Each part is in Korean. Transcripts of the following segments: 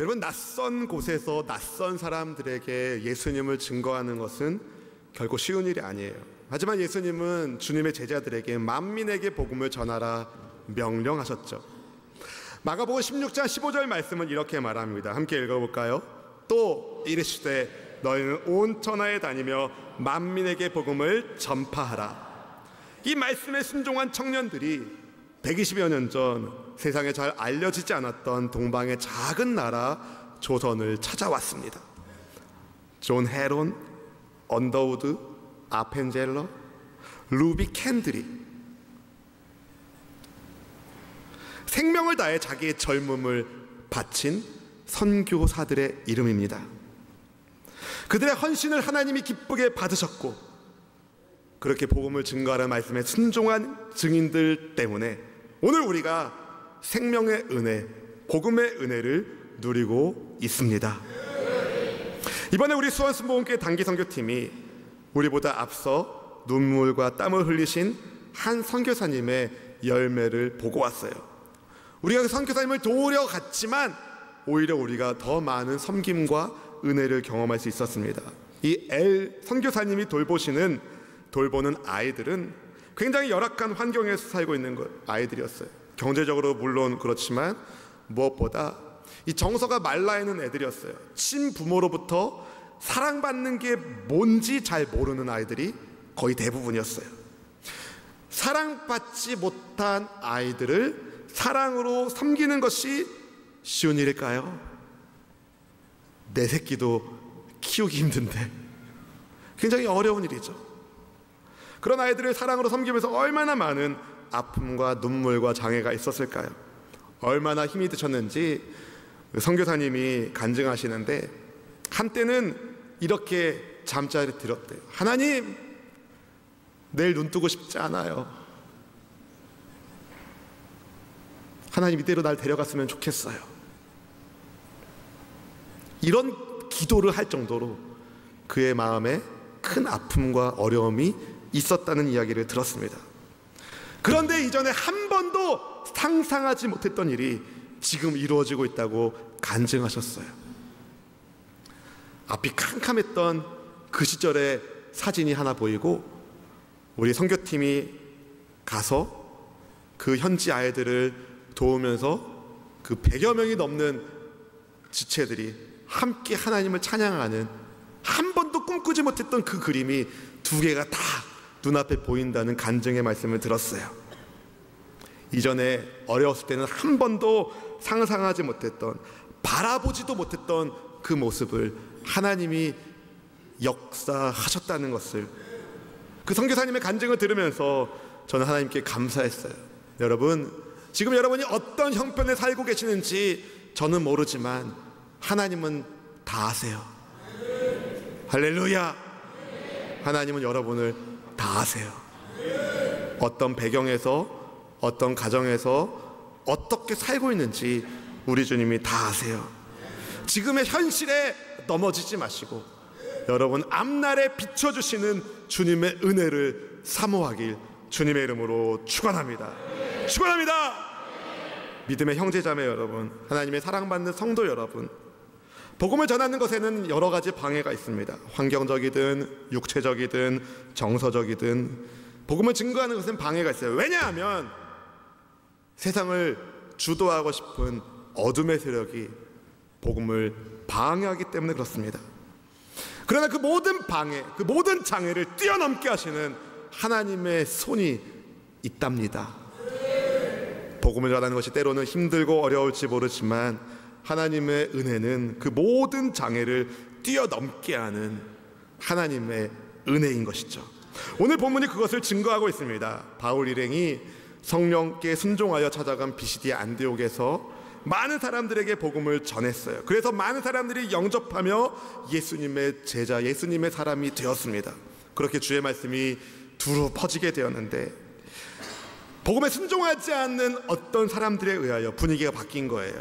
여러분, 낯선 곳에서 낯선 사람들에게 예수님을 증거하는 것은 결코 쉬운 일이 아니에요. 하지만 예수님은 주님의 제자들에게 만민에게 복음을 전하라 명령하셨죠. 마가복음 16장 15절 말씀은 이렇게 말합니다. 함께 읽어볼까요? 또 이르시되 너희는 온 천하에 다니며 만민에게 복음을 전파하라. 이 말씀에 순종한 청년들이 120여 년 전 세상에 잘 알려지지 않았던 동방의 작은 나라 조선을 찾아왔습니다. 존 헤론, 언더우드, 아펜젤러, 루비 캔드리, 생명을 다해 자기의 젊음을 바친 선교사들의 이름입니다. 그들의 헌신을 하나님이 기쁘게 받으셨고, 그렇게 복음을 증거하는 말씀에 순종한 증인들 때문에 오늘 우리가 생명의 은혜, 복음의 은혜를 누리고 있습니다. 이번에 우리 수원순복음교회 단기 선교팀이 우리보다 앞서 눈물과 땀을 흘리신 한 선교사님의 열매를 보고 왔어요. 우리가 그 선교사님을 도우려 갔지만 오히려 우리가 더 많은 섬김과 은혜를 경험할 수 있었습니다. 이 선교사님이 돌보는 아이들은 굉장히 열악한 환경에서 살고 있는 아이들이었어요. 경제적으로 물론 그렇지만 무엇보다 이 정서가 말라있는 애들이었어요. 친부모로부터 사랑받는 게 뭔지 잘 모르는 아이들이 거의 대부분이었어요. 사랑받지 못한 아이들을 사랑으로 섬기는 것이 쉬운 일일까요? 내 새끼도 키우기 힘든데 굉장히 어려운 일이죠. 그런 아이들을 사랑으로 섬기면서 얼마나 많은 아픔과 눈물과 장애가 있었을까요? 얼마나 힘이 드셨는지 선교사님이 간증하시는데, 한때는 이렇게 잠자리 들었대요. 하나님, 내일 눈 뜨고 싶지 않아요. 하나님, 이대로 날 데려갔으면 좋겠어요. 이런 기도를 할 정도로 그의 마음에 큰 아픔과 어려움이 있었다는 이야기를 들었습니다. 그런데 이전에 한 번도 상상하지 못했던 일이 지금 이루어지고 있다고 간증하셨어요. 앞이 캄캄했던 그 시절의 사진이 하나 보이고, 우리 선교팀이 가서 그 현지 아이들을 도우면서 그 100여 명이 넘는 지체들이 함께 하나님을 찬양하는, 한 번도 꿈꾸지 못했던 그 그림이 두 개가 다 눈앞에 보인다는 간증의 말씀을 들었어요. 이전에 어려웠을 때는 한 번도 상상하지 못했던, 바라보지도 못했던 그 모습을 하나님이 역사하셨다는 것을, 그 선교사님의 간증을 들으면서 저는 하나님께 감사했어요. 여러분, 지금 여러분이 어떤 형편에 살고 계시는지 저는 모르지만 하나님은 다 아세요. 할렐루야. 하나님은 여러분을 다 아세요. 어떤 배경에서, 어떤 가정에서 어떻게 살고 있는지 우리 주님이 다 아세요. 지금의 현실에 넘어지지 마시고 여러분 앞날에 비춰주시는 주님의 은혜를 사모하길 주님의 이름으로 축원합니다. 축원합니다. 믿음의 형제자매 여러분, 하나님의 사랑받는 성도 여러분, 복음을 전하는 것에는 여러 가지 방해가 있습니다. 환경적이든 육체적이든 정서적이든 복음을 증거하는 것은 방해가 있어요. 왜냐하면 세상을 주도하고 싶은 어둠의 세력이 복음을 방해하기 때문에 그렇습니다. 그러나 그 모든 방해, 그 모든 장애를 뛰어넘게 하시는 하나님의 손이 있답니다. 복음을 전하는 것이 때로는 힘들고 어려울지 모르지만 하나님의 은혜는 그 모든 장애를 뛰어넘게 하는 하나님의 은혜인 것이죠. 오늘 본문이 그것을 증거하고 있습니다. 바울 일행이 성령께 순종하여 찾아간 비시디아 안디옥에서 많은 사람들에게 복음을 전했어요. 그래서 많은 사람들이 영접하며 예수님의 제자, 예수님의 사람이 되었습니다. 그렇게 주의 말씀이 두루 퍼지게 되었는데, 복음에 순종하지 않는 어떤 사람들에 의하여 분위기가 바뀐 거예요.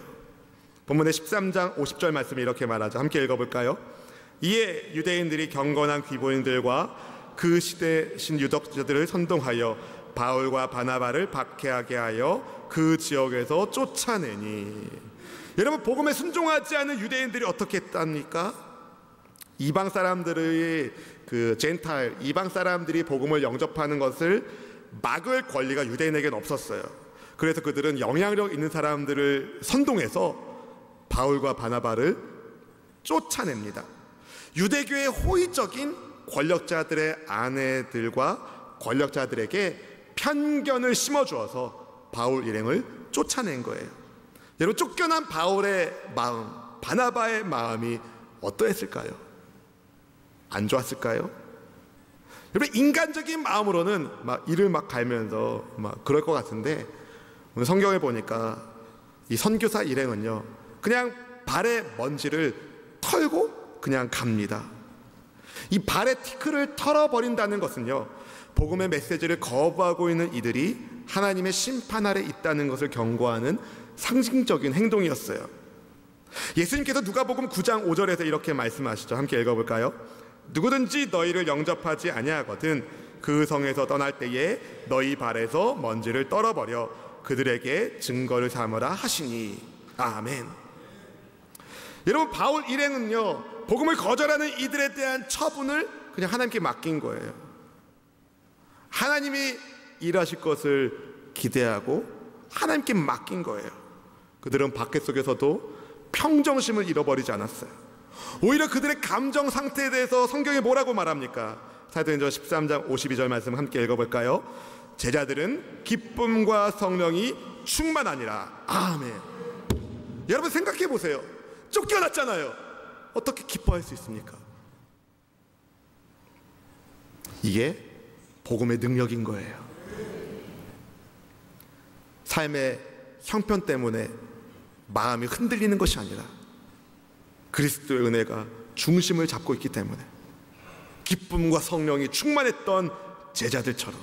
본문의 13장 50절 말씀이 이렇게 말하죠. 함께 읽어볼까요? 이에 유대인들이 경건한 귀보인들과 그 시대 신유덕자들을 선동하여 바울과 바나바를 박해하게 하여 그 지역에서 쫓아내니, 여러분, 복음에 순종하지 않은 유대인들이 어떻게 했답니까? 이방 사람들의 젠타일, 이방 사람들이 복음을 영접하는 것을 막을 권리가 유대인에게는 없었어요. 그래서 그들은 영향력 있는 사람들을 선동해서 바울과 바나바를 쫓아냅니다. 유대교의 호의적인 권력자들의 아내들과 권력자들에게 편견을 심어주어서 바울 일행을 쫓아낸 거예요. 여러분, 쫓겨난 바울의 마음, 바나바의 마음이 어떠했을까요? 안 좋았을까요? 여러분, 인간적인 마음으로는 이를 갈면서 그럴 것 같은데, 오늘 성경에 보니까 이 선교사 일행은요, 그냥 발의 먼지를 털고 그냥 갑니다. 이 발의 티끌을 털어버린다는 것은요, 복음의 메시지를 거부하고 있는 이들이 하나님의 심판 아래 있다는 것을 경고하는 상징적인 행동이었어요. 예수님께서 누가복음 9장 5절에서 이렇게 말씀하시죠. 함께 읽어볼까요? 누구든지 너희를 영접하지 아니하거든 그 성에서 떠날 때에 너희 발에서 먼지를 떨어버려 그들에게 증거를 삼으라 하시니. 아멘. 여러분, 바울 일행은요, 복음을 거절하는 이들에 대한 처분을 그냥 하나님께 맡긴 거예요. 하나님이 일하실 것을 기대하고 하나님께 맡긴 거예요. 그들은 박해 속에서도 평정심을 잃어버리지 않았어요. 오히려 그들의 감정 상태에 대해서 성경이 뭐라고 말합니까? 사도행전 13장 52절 말씀 함께 읽어볼까요? 제자들은 기쁨과 성령이 충만하니라. 아멘. 여러분, 생각해 보세요. 쫓겨났잖아요. 어떻게 기뻐할 수 있습니까? 이게 복음의 능력인 거예요. 삶의 형편 때문에 마음이 흔들리는 것이 아니라 그리스도의 은혜가 중심을 잡고 있기 때문에 기쁨과 성령이 충만했던 제자들처럼,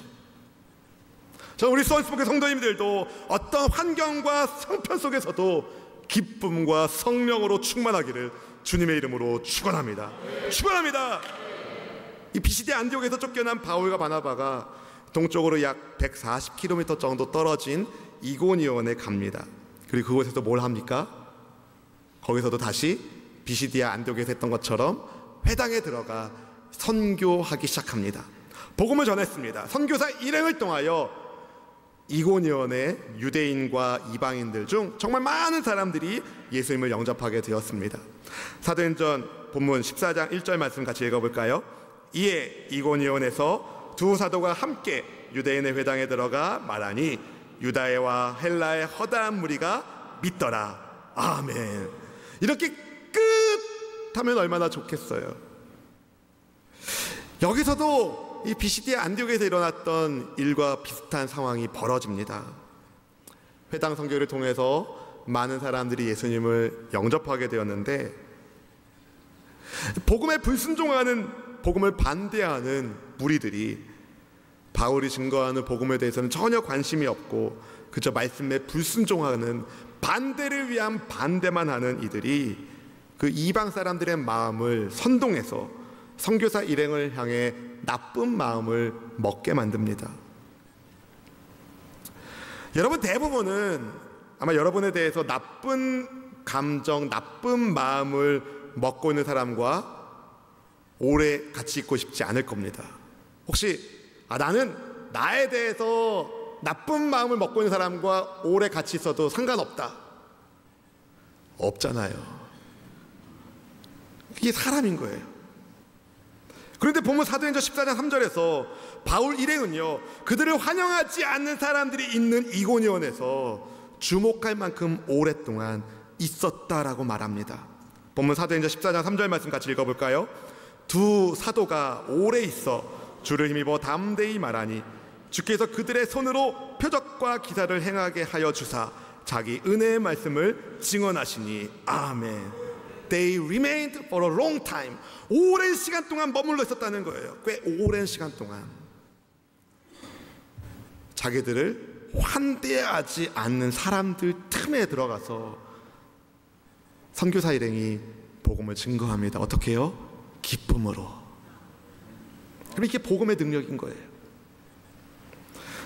우리 수원스포크 성도님들도 어떤 환경과 형편 속에서도 기쁨과 성령으로 충만하기를 주님의 이름으로 축원합니다. 축원합니다. 이 비시디 안디옥에서 쫓겨난 바울과 바나바가 동쪽으로 약 140km 정도 떨어진 이고니온에 갑니다. 그리고 그곳에서 뭘 합니까? 거기서도 다시 비시디아 안디옥에서 했던 것처럼 회당에 들어가 선교하기 시작합니다. 복음을 전했습니다. 선교사 일행을 통하여 이고니온의 유대인과 이방인들 중 정말 많은 사람들이 예수님을 영접하게 되었습니다. 사도행전 본문 14장 1절 말씀 같이 읽어볼까요? 이에 이고니온에서 두 사도가 함께 유대인의 회당에 들어가 말하니 유다애와 헬라의 허다한 무리가 믿더라. 아멘. 이렇게 끝 하면 얼마나 좋겠어요. 여기서도 이 비시디아 안디옥에서 일어났던 일과 비슷한 상황이 벌어집니다. 회당 선교를 통해서 많은 사람들이 예수님을 영접하게 되었는데, 복음에 불순종하는, 복음을 반대하는 무리들이 바울이 증거하는 복음에 대해서는 전혀 관심이 없고 그저 말씀에 불순종하는, 반대를 위한 반대만 하는 이들이 그 이방 사람들의 마음을 선동해서 선교사 일행을 향해 나쁜 마음을 먹게 만듭니다. 여러분, 대부분은 아마 여러분에 대해서 나쁜 감정, 나쁜 마음을 먹고 있는 사람과 오래 같이 있고 싶지 않을 겁니다. 혹시 나는 나에 대해서 나쁜 마음을 먹고 있는 사람과 오래 같이 있어도 상관없다. 없잖아요. 이게 사람인 거예요. 그런데 보면 사도행전 14장 3절에서 바울 일행은요, 그들을 환영하지 않는 사람들이 있는 이고니온에서 주목할 만큼 오랫동안 있었다라고 말합니다. 보면 사도행전 14장 3절 말씀 같이 읽어볼까요? 두 사도가 오래 있어 주를 힘입어 담대히 말하니 주께서 그들의 손으로 표적과 기사를 행하게 하여 주사 자기 은혜의 말씀을 증언하시니. 아멘. They remained for a long time. 오랜 시간 동안 머물러 있었다는 거예요. 꽤 오랜 시간 동안 자기들을 환대하지 않는 사람들 틈에 들어가서 선교사 일행이 복음을 증거합니다. 어떻게 해요? 기쁨으로. 그럼 이게 복음의 능력인 거예요.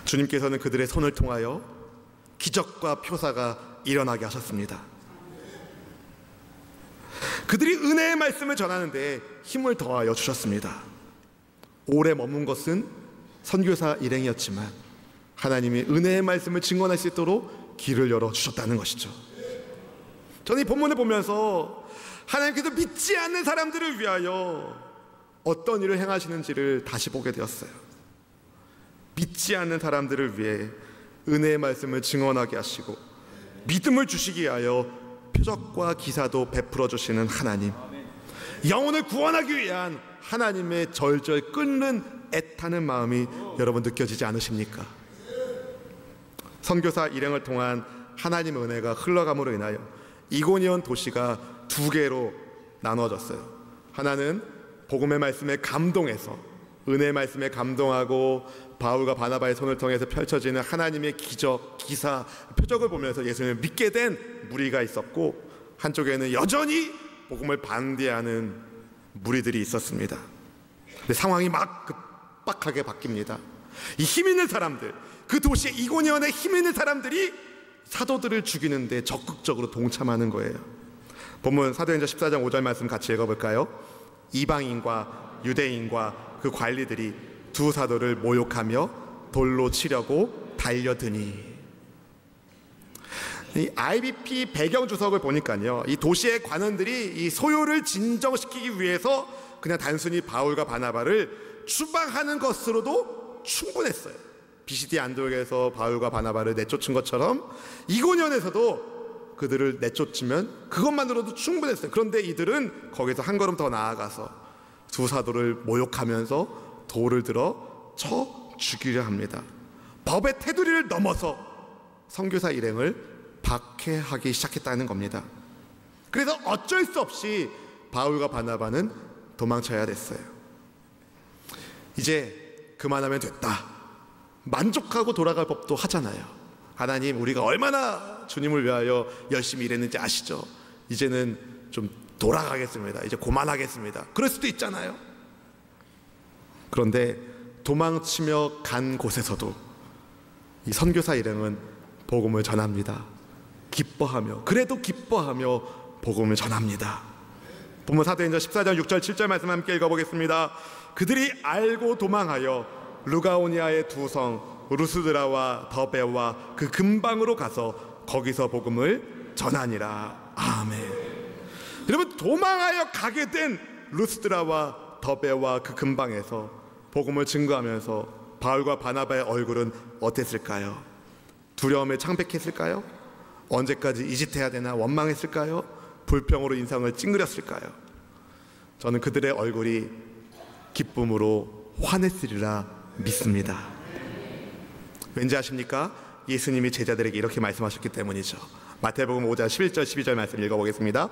주님께서는 그들의 손을 통하여 기적과 표사가 일어나게 하셨습니다. 그들이 은혜의 말씀을 전하는데 힘을 더하여 주셨습니다. 오래 머문 것은 선교사 일행이었지만 하나님이 은혜의 말씀을 증언할 수 있도록 길을 열어주셨다는 것이죠. 저는 이 본문을 보면서 하나님께서 믿지 않는 사람들을 위하여 어떤 일을 행하시는지를 다시 보게 되었어요. 믿지 않는 사람들을 위해 은혜의 말씀을 증언하게 하시고 믿음을 주시기 위하여 표적과 기사도 베풀어 주시는 하나님, 영혼을 구원하기 위한 하나님의 절절 끓는 애타는 마음이 여러분 느껴지지 않으십니까? 선교사 일행을 통한 하나님의 은혜가 흘러감으로 인하여 이고니온 도시가 두 개로 나누어졌어요. 하나는 복음의 말씀에 감동해서 은혜의 말씀에 감동하고 바울과 바나바의 손을 통해서 펼쳐지는 하나님의 기적, 기사, 표적을 보면서 예수님을 믿게 된 무리가 있었고, 한쪽에는 여전히 복음을 반대하는 무리들이 있었습니다. 근데 상황이 막 급박하게 바뀝니다. 이 힘 있는 사람들, 그 도시의 이고니온의 힘 있는 사람들이 사도들을 죽이는데 적극적으로 동참하는 거예요. 본문 사도행전 14장 5절 말씀 같이 읽어볼까요? 이방인과 유대인과 그 관리들이 두 사도를 모욕하며 돌로 치려고 달려드니. 이 IBP 배경 주석을 보니까요, 이 도시의 관원들이 이 소요를 진정시키기 위해서 그냥 단순히 바울과 바나바를 추방하는 것으로도 충분했어요. 비시디 안디옥에서 바울과 바나바를 내쫓은 것처럼 이고니온에서도 그들을 내쫓으면 그것만으로도 충분했어요. 그런데 이들은 거기서 한 걸음 더 나아가서 두 사도를 모욕하면서 돌을 들어 쳐 죽이려 합니다. 법의 테두리를 넘어서 선교사 일행을 박해하기 시작했다는 겁니다. 그래서 어쩔 수 없이 바울과 바나바는 도망쳐야 됐어요. 이제 그만하면 됐다, 만족하고 돌아갈 법도 하잖아요. 하나님, 우리가 얼마나 주님을 위하여 열심히 일했는지 아시죠? 이제는 좀 돌아가겠습니다. 이제 그만하겠습니다. 그럴 수도 있잖아요. 그런데 도망치며 간 곳에서도 이 선교사 일행은 복음을 전합니다. 기뻐하며, 그래도 기뻐하며 복음을 전합니다. 본문 사도행전 14장 6절 7절 말씀 함께 읽어보겠습니다. 그들이 알고 도망하여 루가오니아의 두 성 루스드라와 더베와 그 근방으로 가서 거기서 복음을 전하니라. 아멘. 여러분, 도망하여 가게 된 루스드라와 더베와 그 근방에서 복음을 증거하면서 바울과 바나바의 얼굴은 어땠을까요? 두려움에 창백했을까요? 언제까지 이 짓 해야 되나 원망했을까요? 불평으로 인상을 찡그렸을까요? 저는 그들의 얼굴이 기쁨으로 환했으리라 믿습니다. 왠지 아십니까? 예수님이 제자들에게 이렇게 말씀하셨기 때문이죠. 마태복음 5장 11절 12절 말씀 읽어보겠습니다.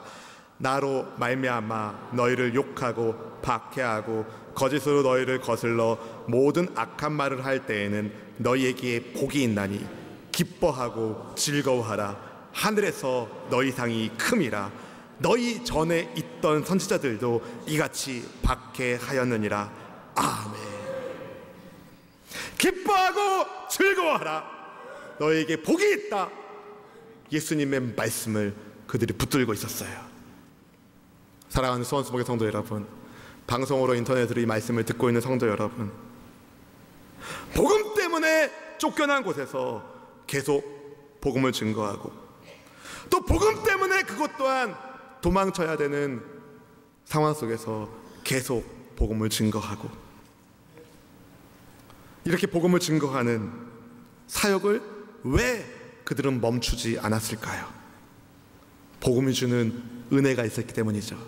나로 말미암아 너희를 욕하고 박해하고 거짓으로 너희를 거슬러 모든 악한 말을 할 때에는 너희에게 복이 있나니 기뻐하고 즐거워하라. 하늘에서 너희 상이 큼이라. 너희 전에 있던 선지자들도 이같이 박해하였느니라. 아멘. 기뻐하고 즐거워하라. 너희에게 복이 있다. 예수님의 말씀을 그들이 붙들고 있었어요. 사랑하는 수원수목의 성도 여러분, 방송으로 인터넷으로 이 말씀을 듣고 있는 성도 여러분, 복음 때문에 쫓겨난 곳에서 계속 복음을 증거하고, 또 복음 때문에 그것 또한 도망쳐야 되는 상황 속에서 계속 복음을 증거하고, 이렇게 복음을 증거하는 사역을 왜 그들은 멈추지 않았을까요? 복음이 주는 은혜가 있었기 때문이죠.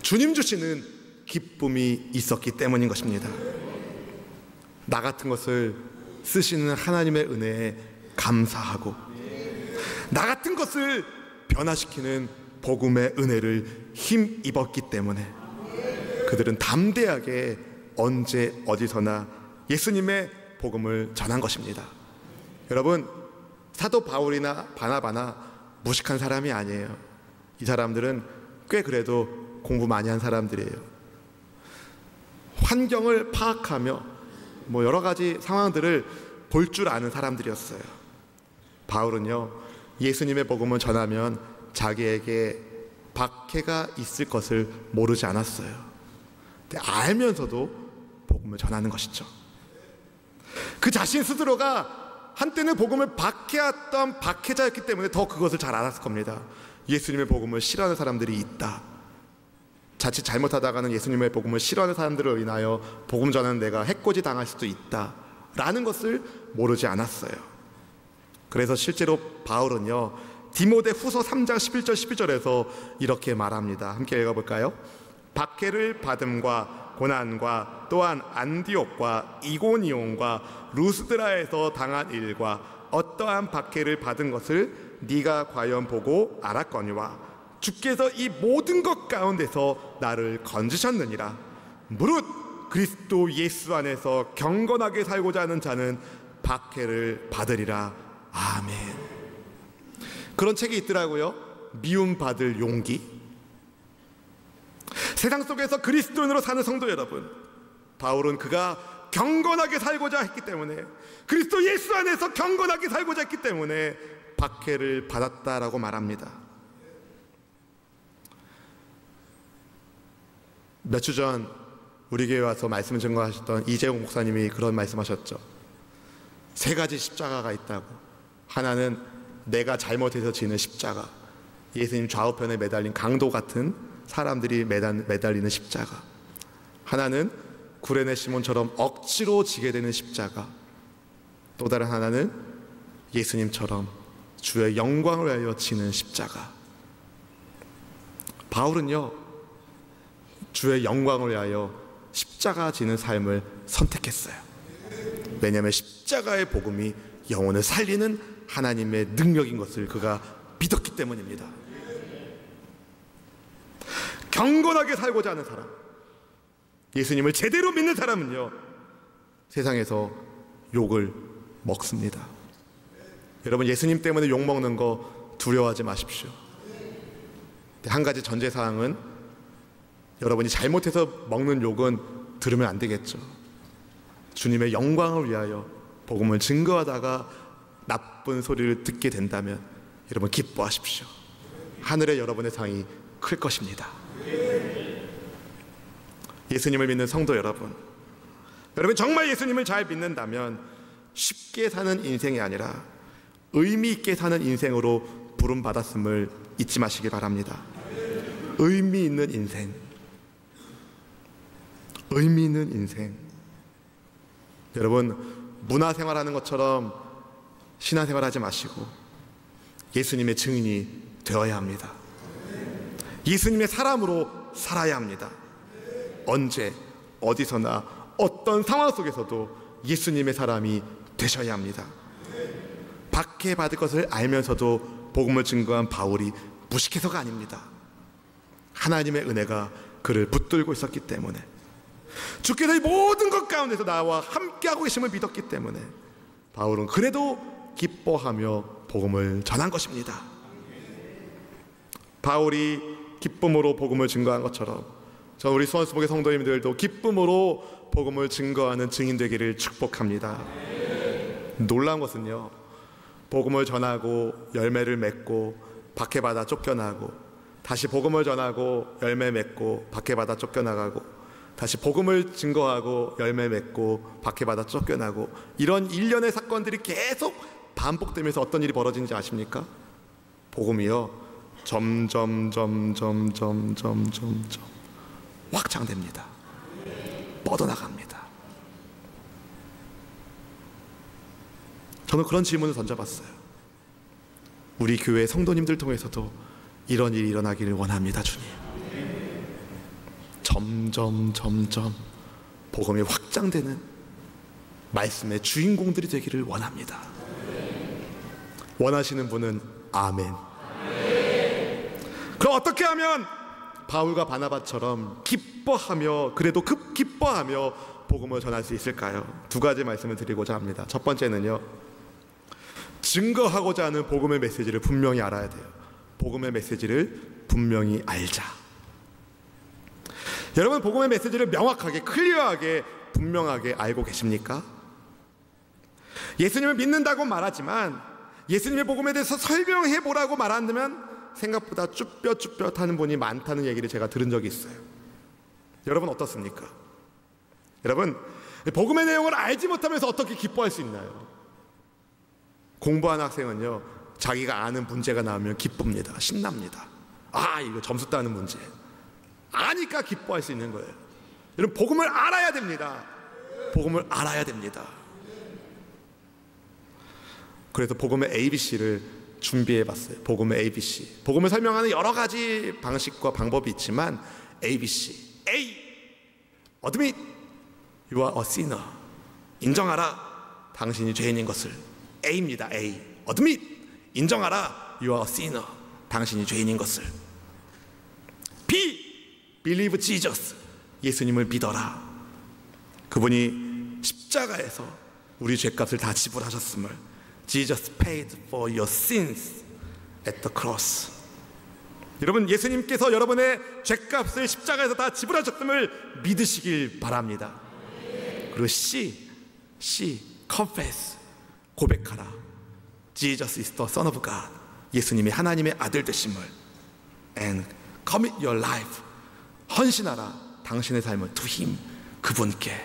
주님 주시는 기쁨이 있었기 때문인 것입니다. 나 같은 것을 쓰시는 하나님의 은혜에 감사하고, 나 같은 것을 변화시키는 복음의 은혜를 힘입었기 때문에 그들은 담대하게 언제 어디서나 예수님의 복음을 전한 것입니다. 여러분, 사도 바울이나 바나바나 무식한 사람이 아니에요. 이 사람들은 꽤 그래도 공부 많이 한 사람들이에요. 환경을 파악하며 여러 가지 상황들을 볼 줄 아는 사람들이었어요. 바울은요, 예수님의 복음을 전하면 자기에게 박해가 있을 것을 모르지 않았어요. 근데 알면서도 복음을 전하는 것이죠. 그 자신 스스로가 한때는 복음을 박해했던 박해자였기 때문에 더 그것을 잘 알았을 겁니다. 예수님의 복음을 싫어하는 사람들이 있다. 자칫 잘못하다가는 예수님의 복음을 싫어하는 사람들을 인하여 복음 전하는 내가 해코지 당할 수도 있다 라는 것을 모르지 않았어요. 그래서 실제로 바울은요, 디모데 후서 3장 11절 12절에서 이렇게 말합니다. 함께 읽어볼까요? 박해를 받음과 고난과 또한 안디옥과 이고니온과 루스드라에서 당한 일과 어떠한 박해를 받은 것을 네가 과연 보고 알았거니와 주께서 이 모든 것 가운데서 나를 건지셨느니라. 무릇 그리스도 예수 안에서 경건하게 살고자 하는 자는 박해를 받으리라. 아멘. 그런 책이 있더라고요. 미움받을 용기. 세상 속에서 그리스도인으로 사는 성도 여러분, 바울은 그가 경건하게 살고자 했기 때문에, 그리스도 예수 안에서 경건하게 살고자 했기 때문에 박해를 받았다라고 말합니다. 몇 주 전 우리 교회 와서 말씀을 증거하셨던 이재용 목사님이 그런 말씀하셨죠. 3가지 십자가가 있다고. 하나는 내가 잘못해서 지는 십자가, 예수님 좌우편에 매달린 강도 같은 사람들이 매달리는 십자가. 하나는 구레네 시몬처럼 억지로 지게 되는 십자가. 또 다른 하나는 예수님처럼 주의 영광을 위하여 지는 십자가. 바울은요, 주의 영광을 위하여 십자가 지는 삶을 선택했어요. 왜냐하면 십자가의 복음이 영혼을 살리는 하나님의 능력인 것을 그가 믿었기 때문입니다. 경건하게 살고자 하는 사람, 예수님을 제대로 믿는 사람은요, 세상에서 욕을 먹습니다. 여러분, 예수님 때문에 욕 먹는 거 두려워하지 마십시오. 한 가지 전제사항은 여러분이 잘못해서 먹는 욕은 들으면 안 되겠죠. 주님의 영광을 위하여 복음을 증거하다가 나쁜 소리를 듣게 된다면 여러분 기뻐하십시오. 하늘에 여러분의 상이 클 것입니다. 예수님을 믿는 성도 여러분, 여러분 정말 예수님을 잘 믿는다면 쉽게 사는 인생이 아니라 의미 있게 사는 인생으로 부름받았음을 잊지 마시기 바랍니다. 의미 있는 인생, 의미 있는 인생. 여러분, 문화생활하는 것처럼 신앙생활하지 마시고 예수님의 증인이 되어야 합니다. 예수님의 사람으로 살아야 합니다. 언제 어디서나 어떤 상황 속에서도 예수님의 사람이 되셔야 합니다. 박해받을 것을 알면서도 복음을 증거한 바울이 무식해서가 아닙니다. 하나님의 은혜가 그를 붙들고 있었기 때문에, 주께서 이 모든 것 가운데서 나와 함께하고 계심을 믿었기 때문에 바울은 그래도 기뻐하며 복음을 전한 것입니다. 바울이 기쁨으로 복음을 증거한 것처럼 저 우리 수원수목의 성도님들도 기쁨으로 복음을 증거하는 증인 되기를 축복합니다. 놀라운 것은요, 복음을 전하고 열매를 맺고 박해받아 쫓겨나고, 다시 복음을 전하고 열매 맺고 박해받아 쫓겨나가고, 다시 복음을 증거하고 열매 맺고 박해받아 쫓겨나고, 이런 일련의 사건들이 계속 반복되면서 어떤 일이 벌어지는지 아십니까? 복음이요, 점점 확장됩니다. 뻗어나갑니다. 저는 그런 질문을 던져봤어요. 우리 교회 성도님들 통해서도 이런 일이 일어나기를 원합니다. 주님, 점점 복음이 확장되는 말씀의 주인공들이 되기를 원합니다. 원하시는 분은 아멘. 그럼 어떻게 하면 바울과 바나바처럼 기뻐하며, 그래도 기뻐하며 복음을 전할 수 있을까요? 2가지 말씀을 드리고자 합니다. 첫 번째는요, 증거하고자 하는 복음의 메시지를 분명히 알아야 돼요. 복음의 메시지를 분명히 알자. 여러분, 복음의 메시지를 명확하게, 클리어하게, 분명하게 알고 계십니까? 예수님을 믿는다고 말하지만 예수님의 복음에 대해서 설명해 보라고 말한다면 생각보다 쭈뼛쭈뼛하는 분이 많다는 얘기를 제가 들은 적이 있어요. 여러분 어떻습니까? 여러분, 복음의 내용을 알지 못하면서 어떻게 기뻐할 수 있나요? 공부하는 학생은요, 자기가 아는 문제가 나오면 기쁩니다. 신납니다. 아, 이거 점수 따는 문제. 아니까 기뻐할 수 있는 거예요. 여러분, 복음을 알아야 됩니다. 복음을 알아야 됩니다. 그래서 복음의 ABC를 준비해 봤어요. 복음의 ABC. 복음을 설명하는 여러 가지 방식과 방법이 있지만 ABC. A. Admit you are a sinner. 인정하라. 당신이 죄인인 것을. A입니다. A. Admit. 인정하라. You are a sinner. 당신이 죄인인 것을. B. Believe Jesus. 예수님을 믿어라. 그분이 십자가에서 우리 죄값을 다 지불하셨음을. Jesus paid for your sins at the cross. 여러분, 예수님께서 여러분의 죄값을 십자가에서 다 지불하셨음을 믿으시길 바랍니다. 그리고 C. confess. 고백하라. Jesus is the Son of God. 예수님이 하나님의 아들 되심을. And commit your life. 헌신하라. 당신의 삶을 to Him. 그분께.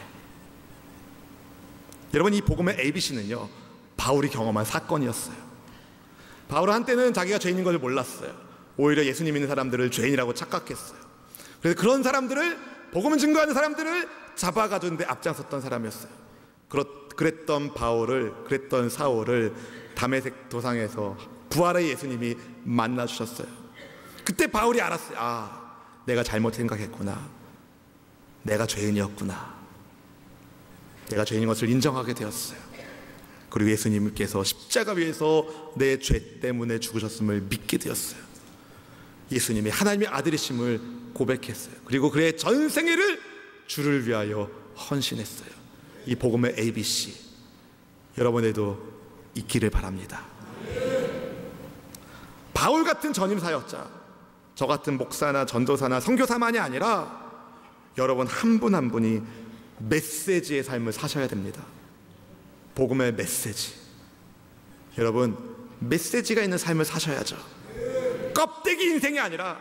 여러분, 이 복음의 ABC는요, 바울이 경험한 사건이었어요. 바울은 한때는 자기가 죄인인 것을 몰랐어요. 오히려 예수님 믿는 사람들을 죄인이라고 착각했어요. 그래서 그런 사람들을, 복음을 증거하는 사람들을 잡아가두는데 앞장섰던 사람이었어요. 그랬던 사울을 다메섹 도상에서 부활의 예수님이 만나주셨어요. 그때 바울이 알았어요. 아, 내가 잘못 생각했구나. 내가 죄인이었구나. 내가 죄인인 것을 인정하게 되었어요. 그리고 예수님께서 십자가 위에서 내 죄 때문에 죽으셨음을 믿게 되었어요. 예수님이 하나님의 아들이심을 고백했어요. 그리고 그의 전생애를 주를 위하여 헌신했어요. 이 복음의 ABC, 여러분에도 있기를 바랍니다. 바울 같은 전임 사역자, 저 같은 목사나 전도사나 선교사만이 아니라 여러분 한 분 한 분이 메시지의 삶을 사셔야 됩니다. 복음의 메시지. 여러분, 메시지가 있는 삶을 사셔야죠. 껍데기 인생이 아니라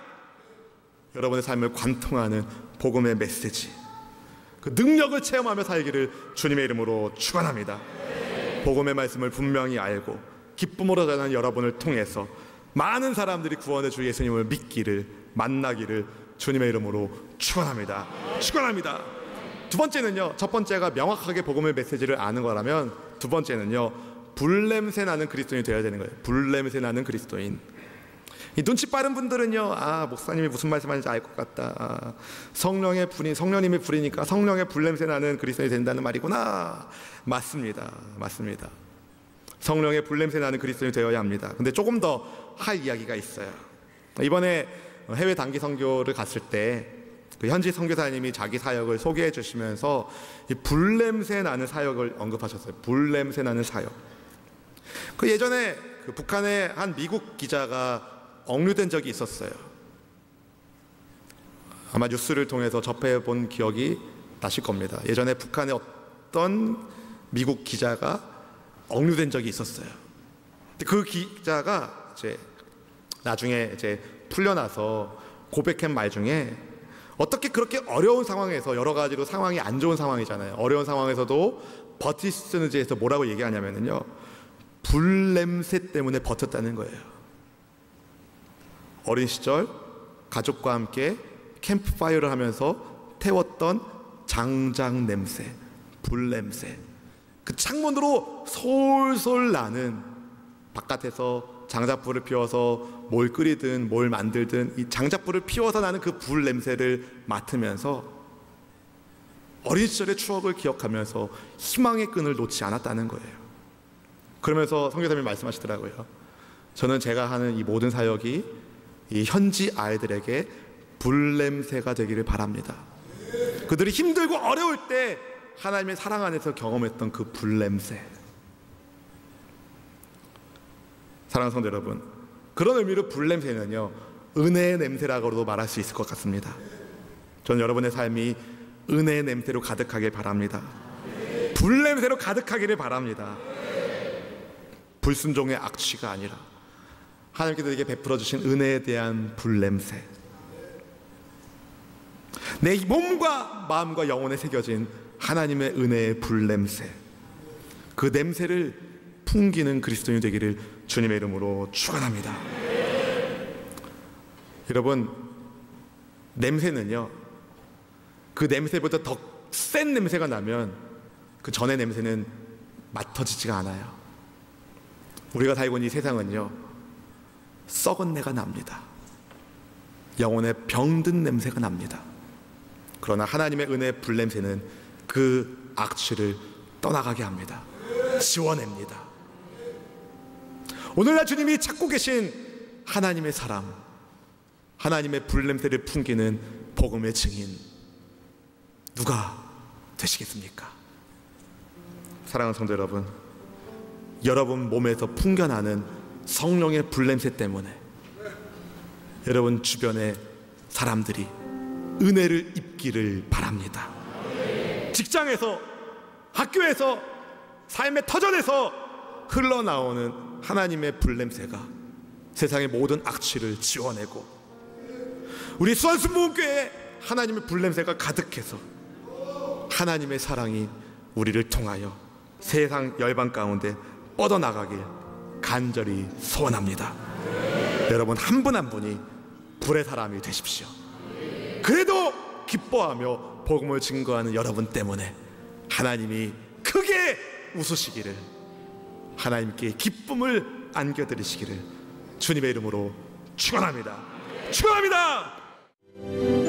여러분의 삶을 관통하는 복음의 메시지, 그 능력을 체험하며 살기를 주님의 이름으로 축원합니다. 복음의 말씀을 분명히 알고 기쁨으로 전하는 여러분을 통해서 많은 사람들이 구원의 주 예수님을 믿기를, 만나기를 주님의 이름으로 축원합니다. 축원합니다. 두 번째는요, 첫 번째가 명확하게 복음의 메시지를 아는 거라면, 두 번째는요, 불냄새 나는 그리스도인이 되어야 되는 거예요. 불냄새 나는 그리스도인. 이 눈치 빠른 분들은요, 아, 목사님이 무슨 말씀하는지 알 것 같다. 아, 성령님이 불이니까 성령의 불냄새 나는 그리스도인이 된다는 말이구나. 맞습니다. 성령의 불냄새 나는 그리스도인이 되어야 합니다. 근데 조금 더 할 이야기가 있어요. 이번에 해외 단기 선교를 갔을 때 그 현지 선교사님이 자기 사역을 소개해 주시면서 이 불냄새 나는 사역을 언급하셨어요. 불냄새 나는 사역. 그 예전에 그 북한의 한 미국 기자가 억류된 적이 있었어요. 아마 뉴스를 통해서 접해본 기억이 나실 겁니다. 예전에 북한의 어떤 미국 기자가 억류된 적이 있었어요. 그 기자가 이제 나중에 이제 풀려나서 고백한 말 중에, 어떻게 그렇게 어려운 상황에서, 여러 가지로 상황이 안 좋은 상황이잖아요. 어려운 상황에서도 버틸 수 있는지 해서 뭐라고 얘기하냐면요, 불냄새 때문에 버텼다는 거예요. 어린 시절 가족과 함께 캠프파이어를 하면서 태웠던 장작 냄새, 불냄새, 그 창문으로 솔솔 나는, 바깥에서 장작불을 피워서 뭘 끓이든 뭘 만들든 이 장작불을 피워서 나는 그 불 냄새를 맡으면서 어린 시절의 추억을 기억하면서 희망의 끈을 놓지 않았다는 거예요. 그러면서 선교사님이 말씀하시더라고요. 저는 제가 하는 이 모든 사역이 이 현지 아이들에게 불냄새가 되기를 바랍니다. 그들이 힘들고 어려울 때 하나님의 사랑 안에서 경험했던 그 불냄새. 사랑하는 성도 여러분, 그런 의미로 불냄새는요, 은혜의 냄새라고도 말할 수 있을 것 같습니다. 저는 여러분의 삶이 은혜의 냄새로 가득하길 바랍니다. 불냄새로 가득하기를 바랍니다. 불순종의 악취가 아니라 하나님께서 내게 베풀어 주신 은혜에 대한 불냄새, 내 몸과 마음과 영혼에 새겨진 하나님의 은혜의 불냄새, 그 냄새를 풍기는 그리스도인이 되기를 주님의 이름으로 축원합니다. 여러분, 냄새는요, 그 냄새보다 더 센 냄새가 나면 그 전의 냄새는 맡아지지가 않아요. 우리가 살고 있는 이 세상은요, 썩은 내가 납니다. 영혼에 병든 냄새가 납니다. 그러나 하나님의 은혜의 불냄새는 그 악취를 떠나가게 합니다. 지워냅니다. 오늘날 주님이 찾고 계신 하나님의 사람, 하나님의 불냄새를 풍기는 복음의 증인, 누가 되시겠습니까? 사랑하는 성도 여러분, 여러분 몸에서 풍겨나는 성령의 불냄새 때문에 여러분 주변의 사람들이 은혜를 입기를 바랍니다. 직장에서, 학교에서, 삶의 터전에서 흘러나오는 하나님의 불냄새가 세상의 모든 악취를 지워내고, 우리 수원순복음교회에 하나님의 불냄새가 가득해서 하나님의 사랑이 우리를 통하여 세상 열방 가운데 뻗어나가길 간절히 소원합니다. 여러분 한 분 한 분이 불의 사람이 되십시오. 그래도 기뻐하며 복음을 증거하는 여러분 때문에 하나님이 크게 웃으시기를, 하나님께 기쁨을 안겨드리시기를 주님의 이름으로 축원합니다. 축원합니다.